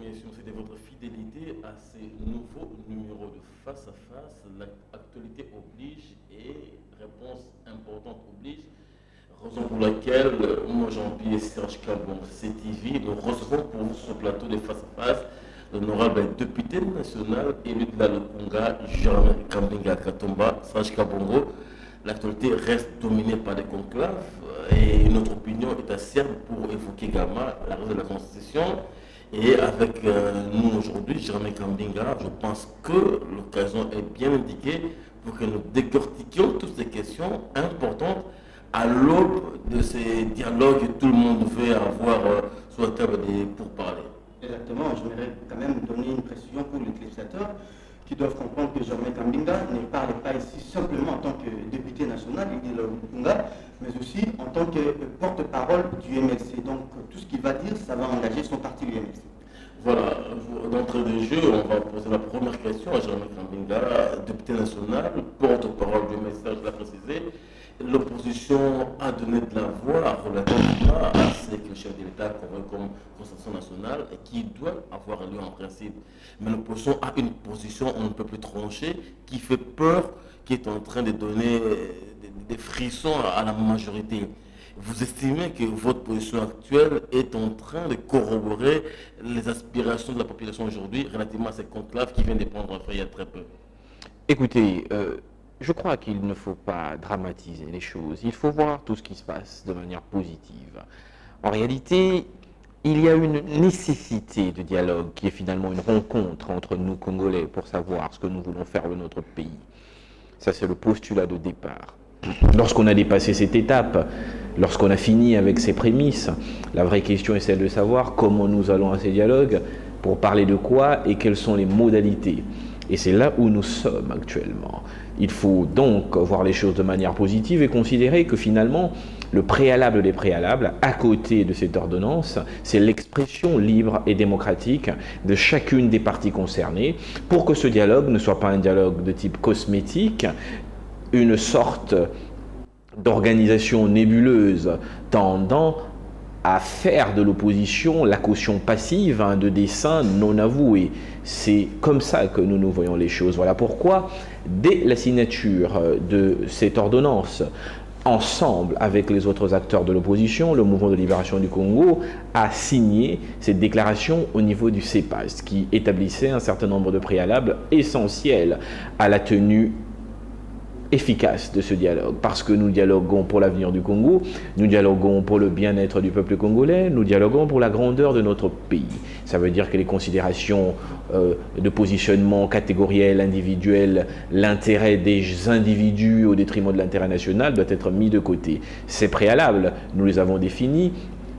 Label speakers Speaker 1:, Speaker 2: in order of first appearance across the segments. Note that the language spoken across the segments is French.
Speaker 1: messieurs, c'est de votre fidélité à ces nouveaux numéros de Face à Face. L'actualité oblige et réponse importante oblige. Raison pour laquelle, moi, Jean-Pierre et Serge Kabon, CTV, nous recevons pour vous sur ce plateau de Face à Face l'honorable député national élu de la Lukunga, Jean Kambinga Katomba, Serge Kabongo. L'actualité reste dominée par des conclaves et notre opinion est assez simple pour évoquer également la raison de la Constitution. Et avec nous aujourd'hui, Jérémy Kambinga, je pense que l'occasion est bien indiquée pour que nous décortiquions toutes ces questions importantes à l'aube de ces dialogues que tout le monde veut avoir sur la table pour parler.
Speaker 2: Exactement, j'aimerais quand même donner une précision pour les téléspectateurs qui doivent comprendre que Jérémy Kambinga ne parle pas ici simplement en tant que député national de la Lukunga, mais aussi en tant que porte-parole du MLC. Donc tout ce qu'il va dire, ça va engager son parti, du MLC.
Speaker 1: Voilà, d'entrée de jeu, on va poser la première question à Jérémy Kambinga, député national, porte-parole du MLC, je l'ai précisé. L'opposition a donné de la voix relativement à ce que le chef de l'État convoque comme Constitution nationale et qui doit avoir lieu en principe. Mais l'opposition a une position, on ne peut plus trancher, qui fait peur, qui est en train de donner des frissons à la majorité. Vous estimez que votre position actuelle est en train de corroborer les aspirations de la population aujourd'hui relativement à ces conclaves qui viennent de prendre fin il y a très peu?
Speaker 3: Écoutez, je crois qu'il ne faut pas dramatiser les choses. Il faut voir tout ce qui se passe de manière positive. En réalité, il y a une nécessité de dialogue qui est finalement une rencontre entre nous, Congolais, pour savoir ce que nous voulons faire de notre pays. Ça, c'est le postulat de départ. Lorsqu'on a dépassé cette étape, lorsqu'on a fini avec ces prémices, la vraie question est celle de savoir comment nous allons à ces dialogues, pour parler de quoi et quelles sont les modalités. Et c'est là où nous sommes actuellement. Il faut donc voir les choses de manière positive et considérer que finalement, le préalable des préalables, à côté de cette ordonnance, c'est l'expression libre et démocratique de chacune des parties concernées pour que ce dialogue ne soit pas un dialogue de type cosmétique, une sorte d'organisation nébuleuse tendant à faire de l'opposition la caution passive de desseins non avoués. C'est comme ça que nous voyons les choses. Voilà pourquoi, dès la signature de cette ordonnance, ensemble avec les autres acteurs de l'opposition, le Mouvement de libération du Congo a signé cette déclaration au niveau du CEPAS, qui établissait un certain nombre de préalables essentiels à la tenue efficace de ce dialogue, parce que nous dialoguons pour l'avenir du Congo, nous dialoguons pour le bien-être du peuple congolais, nous dialoguons pour la grandeur de notre pays. Ça veut dire que les considérations de positionnement catégoriel, individuel, l'intérêt des individus au détriment de l'intérêt national doit être mis de côté. Ces préalables, nous les avons définis.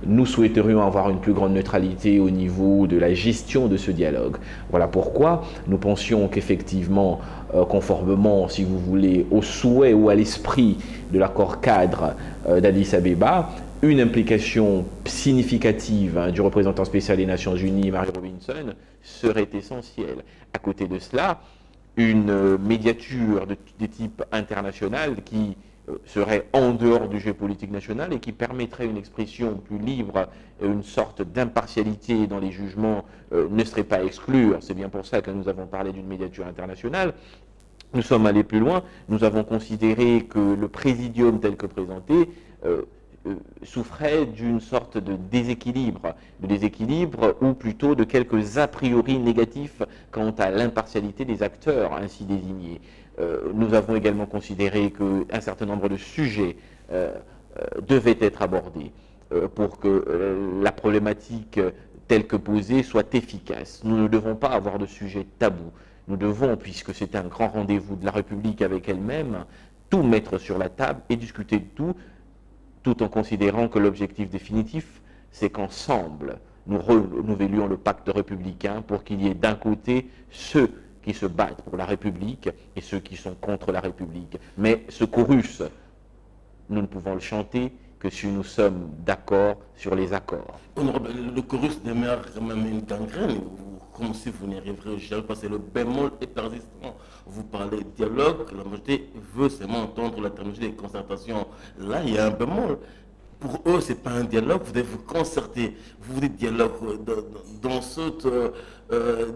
Speaker 3: Nous souhaiterions avoir une plus grande neutralité au niveau de la gestion de ce dialogue. Voilà pourquoi nous pensions qu'effectivement, conformément, si vous voulez, au souhait ou à l'esprit de l'accord cadre d'Addis Abeba, une implication significative du représentant spécial des Nations Unies, Mary Robinson, serait essentielle. À côté de cela, une médiature de type international qui serait en dehors du jeu politique national et qui permettrait une expression plus libre, une sorte d'impartialité dans les jugements ne serait pas à exclure. C'est bien pour ça que nous avons parlé d'une médiature internationale. Nous sommes allés plus loin, nous avons considéré que le présidium tel que présenté souffrait d'une sorte de déséquilibre ou plutôt de quelques a priori négatifs quant à l'impartialité des acteurs ainsi désignés. Nous avons également considéré qu'un certain nombre de sujets devaient être abordés pour que la problématique telle que posée soit efficace. Nous ne devons pas avoir de sujet tabou. Nous devons, puisque c'est un grand rendez-vous de la République avec elle-même, tout mettre sur la table et discuter de tout en considérant que l'objectif définitif, c'est qu'ensemble, nous renouvellions le pacte républicain pour qu'il y ait d'un côté ceux qui se battent pour la République et ceux qui sont contre la République. Mais ce chorus, nous ne pouvons le chanter que si nous sommes d'accord sur les accords.
Speaker 1: Honorable, le chorus demeure quand même une gangrène, comme si vous n'y arriverez jamais, parce que le bémol est persistant. Vous parlez de dialogue, la majorité veut seulement entendre la terminologie des concertations. Là, il y a un bémol. pour eux, ce n'est pas un dialogue, vous devez vous concerter. Vous dites dialogue dans cette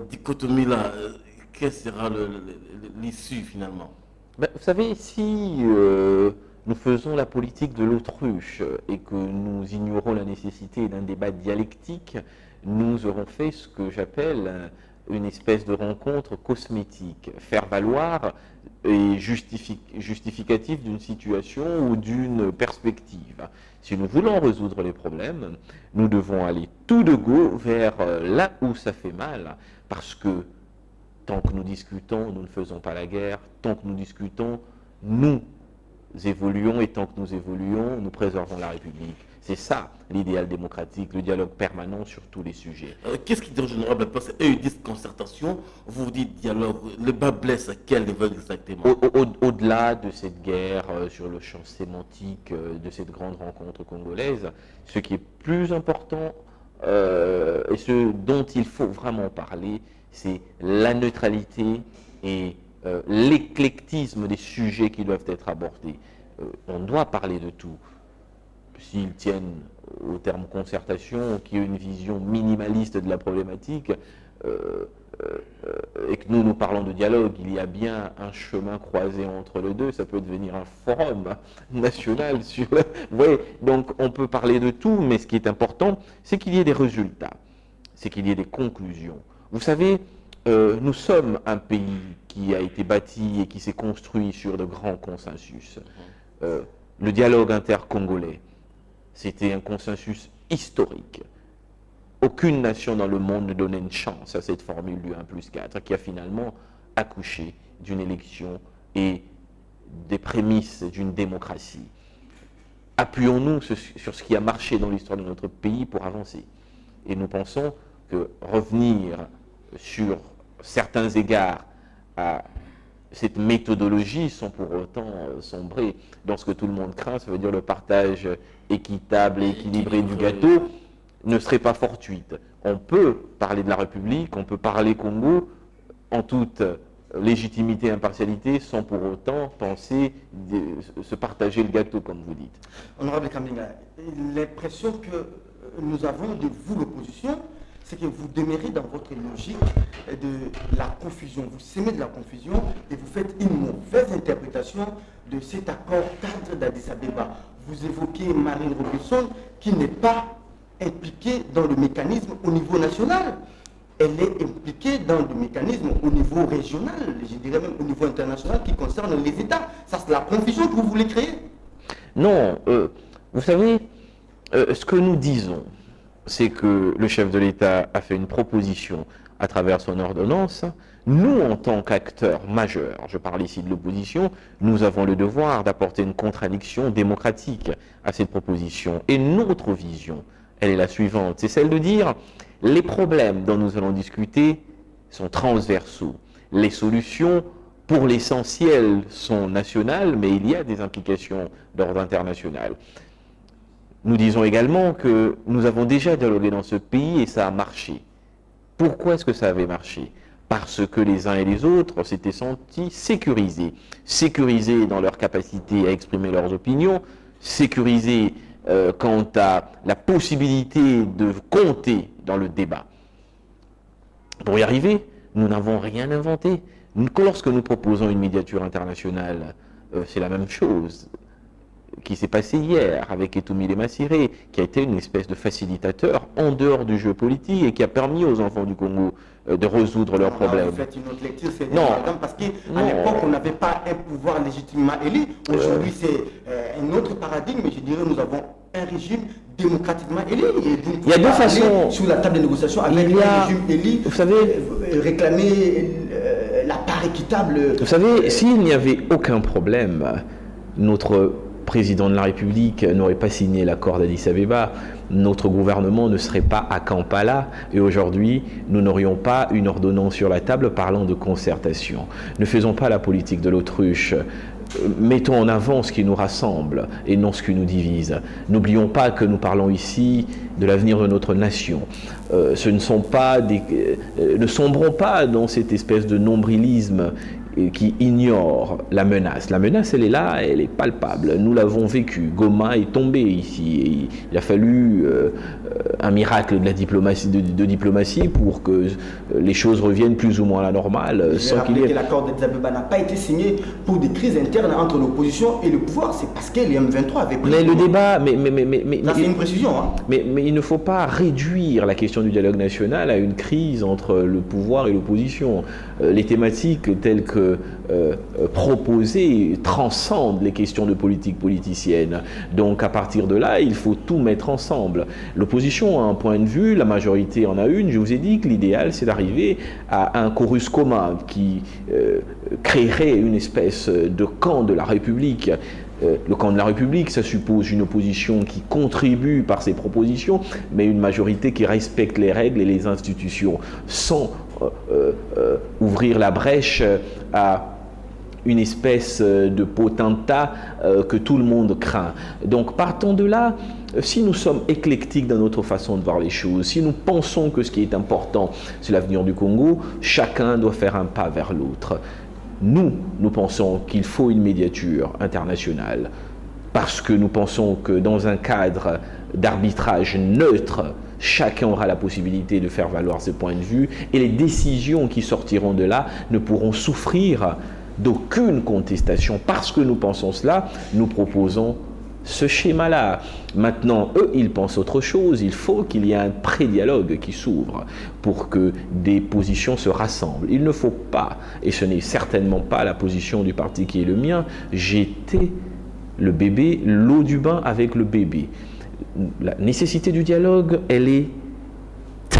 Speaker 1: dichotomie-là. Quelle sera l'issue finalement?
Speaker 3: Ben, vous savez, si nous faisons la politique de l'autruche et que nous ignorons la nécessité d'un débat dialectique, nous aurons fait ce que j'appelle une espèce de rencontre cosmétique, faire valoir et justificatif d'une situation ou d'une perspective. Si nous voulons résoudre les problèmes, nous devons aller tout de go vers là où ça fait mal, parce que tant que nous discutons, nous ne faisons pas la guerre, tant que nous discutons, nous évoluons, et tant que nous évoluons, nous préservons la République. C'est ça l'idéal démocratique, le dialogue permanent sur tous les sujets.
Speaker 1: Qu'est-ce qui dérange l'honorable parce qu'eux ils disent concertation, vous dites dialogue, le bas blesse à quel niveau exactement?
Speaker 3: Au-delà de cette guerre sur le champ sémantique de cette grande rencontre congolaise, ce qui est plus important et ce dont il faut vraiment parler, c'est la neutralité et l'éclectisme des sujets qui doivent être abordés. On doit parler de tout. S'ils tiennent au terme concertation, qui est une vision minimaliste de la problématique, et que nous parlons de dialogue, il y a bien un chemin croisé entre les deux, ça peut devenir un forum national sur... Oui, donc on peut parler de tout, mais ce qui est important, c'est qu'il y ait des résultats, c'est qu'il y ait des conclusions. Vous savez, nous sommes un pays qui a été bâti et qui s'est construit sur de grands consensus. Le dialogue intercongolais, c'était un consensus historique. Aucune nation dans le monde ne donnait une chance à cette formule du 1+4 qui a finalement accouché d'une élection et des prémices d'une démocratie. Appuyons-nous sur ce qui a marché dans l'histoire de notre pays pour avancer. Et nous pensons que revenir sur certains égards à cette méthodologie sans pour autant sombrer dans ce que tout le monde craint, ça veut dire le partage équitable et équilibré du gâteau, ne serait pas fortuite. On peut parler de la République, on peut parler Congo en toute légitimité et impartialité sans pour autant penser se partager le gâteau, comme vous dites.
Speaker 2: Honorable Kambinga, l'impression que nous avons de vous, l'opposition, c'est que vous demeurez dans votre logique de la confusion. Vous sémez de la confusion et vous faites une mauvaise interprétation de cet accord cadre d'Addis Abeba. Vous évoquez Marine Robinson qui n'est pas impliquée dans le mécanisme au niveau national. Elle est impliquée dans le mécanisme au niveau régional, je dirais même au niveau international qui concerne les États. Ça, c'est la confusion que vous voulez créer.
Speaker 3: Non, vous savez, ce que nous disons, c'est que le chef de l'État a fait une proposition à travers son ordonnance. Nous, en tant qu'acteurs majeurs, je parle ici de l'opposition, nous avons le devoir d'apporter une contradiction démocratique à cette proposition. Et notre vision, elle est la suivante, c'est celle de dire les problèmes dont nous allons discuter sont transversaux. Les solutions, pour l'essentiel, sont nationales, mais il y a des implications d'ordre international. Nous disons également que nous avons déjà dialogué dans ce pays et ça a marché. Pourquoi est-ce que ça avait marché? Parce que les uns et les autres s'étaient sentis sécurisés. Sécurisés dans leur capacité à exprimer leurs opinions, sécurisés quant à la possibilité de compter dans le débat. Pour y arriver, nous n'avons rien inventé. Lorsque nous proposons une médiature internationale, c'est la même chose qui s'est passé hier avec Etumile Massiré, qui a été une espèce de facilitateur en dehors du jeu politique et qui a permis aux enfants du Congo de résoudre leurs problèmes.
Speaker 2: Vous faites une autre lecture, c'est parce qu'à l'époque, on n'avait pas un pouvoir légitimement élu. Aujourd'hui, c'est un autre paradigme. Je dirais, nous avons un régime démocratiquement élu.
Speaker 3: Il y a deux façons.
Speaker 2: Sur la table de négociation, avec un régime élu,
Speaker 3: vous savez,
Speaker 2: réclamer la part équitable.
Speaker 3: Vous savez, s'il n'y avait aucun problème, notre président de la République n'aurait pas signé l'accord d'Addis Abeba, notre gouvernement ne serait pas à Kampala et aujourd'hui, nous n'aurions pas une ordonnance sur la table parlant de concertation. Ne faisons pas la politique de l'autruche. Mettons en avant ce qui nous rassemble et non ce qui nous divise. N'oublions pas que nous parlons ici de l'avenir de notre nation. Ne sombrons pas dans cette espèce de nombrilisme qui ignore la menace. La menace, elle est là, elle est palpable. Nous l'avons vécu. Goma est tombé ici. Et il a fallu un miracle de la diplomatie, de diplomatie pour que les choses reviennent plus ou moins à la normale.
Speaker 2: Sans qu'il y ait... que l'accord de Abeba n'a pas été signé pour des crises internes entre l'opposition et le pouvoir. C'est parce que les M23 avaient pris...
Speaker 3: Mais le débat...
Speaker 2: Ça, c'est une précision. Hein.
Speaker 3: Mais il ne faut pas réduire la question du dialogue national à une crise entre le pouvoir et l'opposition. Les thématiques telles que proposées transcendent les questions de politique politicienne. Donc à partir de là, il faut tout mettre ensemble. L'opposition a un point de vue, la majorité en a une. Je vous ai dit que l'idéal, c'est d'arriver à un chorus commun qui créerait une espèce de camp de la République. Le camp de la République, ça suppose une opposition qui contribue par ses propositions, mais une majorité qui respecte les règles et les institutions, sans ouvrir la brèche à une espèce de potentat que tout le monde craint. Donc partons de là. Si nous sommes éclectiques dans notre façon de voir les choses, si nous pensons que ce qui est important, c'est l'avenir du Congo, chacun doit faire un pas vers l'autre. Nous pensons qu'il faut une médiature internationale parce que nous pensons que dans un cadre d'arbitrage neutre, chacun aura la possibilité de faire valoir ses points de vue et les décisions qui sortiront de là ne pourront souffrir d'aucune contestation. Parce que nous pensons cela, nous proposons ce schéma-là. Maintenant, eux, ils pensent autre chose. Il faut qu'il y ait un pré-dialogue qui s'ouvre pour que des positions se rassemblent. Il ne faut pas, et ce n'est certainement pas la position du parti qui est le mien, jeter le bébé, l'eau du bain avec le bébé. La nécessité du dialogue, elle est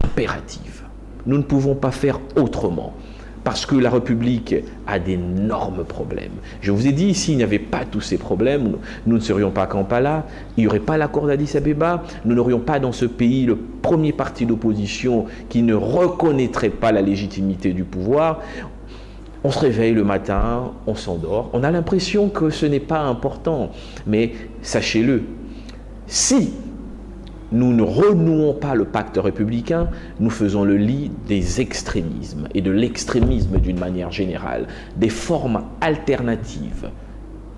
Speaker 3: impérative. Nous ne pouvons pas faire autrement. Parce que la République a d'énormes problèmes. Je vous ai dit, s'il n'y avait pas tous ces problèmes, nous ne serions pas à Kampala, il n'y aurait pas l'accord d'Addis Abeba, nous n'aurions pas dans ce pays le premier parti d'opposition qui ne reconnaîtrait pas la légitimité du pouvoir. On se réveille le matin, on s'endort, on a l'impression que ce n'est pas important. Mais sachez-le, si nous ne renouons pas le pacte républicain, nous faisons le lit des extrémismes et de l'extrémisme d'une manière générale. Des formes alternatives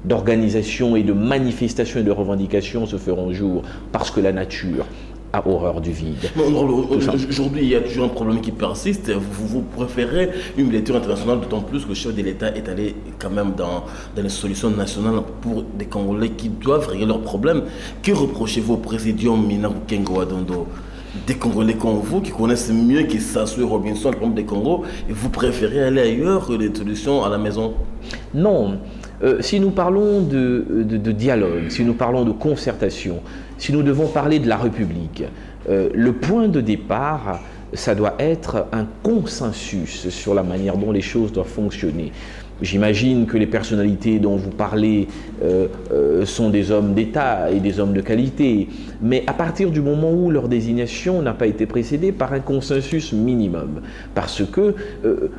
Speaker 3: d'organisation et de manifestation et de revendication se feront jour parce que la nature a horreur du vide.
Speaker 1: Aujourd'hui, il y a toujours un problème qui persiste. Vous préférez une lecture internationale, d'autant plus que le chef de l'État est allé quand même dans les solutions nationales pour des Congolais qui doivent régler leurs problèmes. Que reprochez-vous au président Minaku Kengo Adondo? Des Congolais comme vous, qui connaissent mieux que Sassou et Robinson, le problème des Congo, et vous préférez aller ailleurs que les solutions à la maison?
Speaker 3: Non. Si nous parlons de dialogue, si nous parlons de concertation, si nous devons parler de la République, le point de départ, ça doit être un consensus sur la manière dont les choses doivent fonctionner. J'imagine que les personnalités dont vous parlez sont des hommes d'État et des hommes de qualité, mais à partir du moment où leur désignation n'a pas été précédée par un consensus minimum, parce que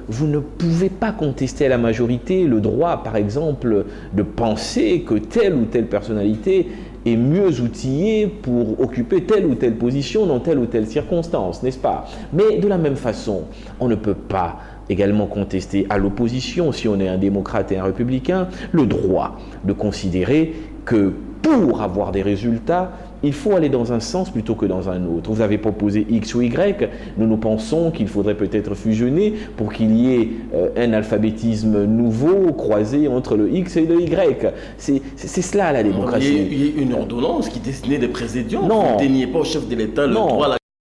Speaker 3: vous ne pouvez pas contester à la majorité le droit, par exemple, de penser que telle ou telle personnalité est mieux outillée pour occuper telle ou telle position dans telle ou telle circonstance, n'est-ce pas? Mais de la même façon, on ne peut pas également contester à l'opposition, si on est un démocrate et un républicain, le droit de considérer que pour avoir des résultats, il faut aller dans un sens plutôt que dans un autre. Vous avez proposé X ou Y, nous pensons qu'il faudrait peut-être fusionner pour qu'il y ait un alphabétisme nouveau croisé entre le X et le Y. C'est cela la démocratie.
Speaker 1: Il y a une ordonnance qui destinait des présidents.
Speaker 3: Non.
Speaker 1: Vous ne déniez pas au chef de l'État le droit à la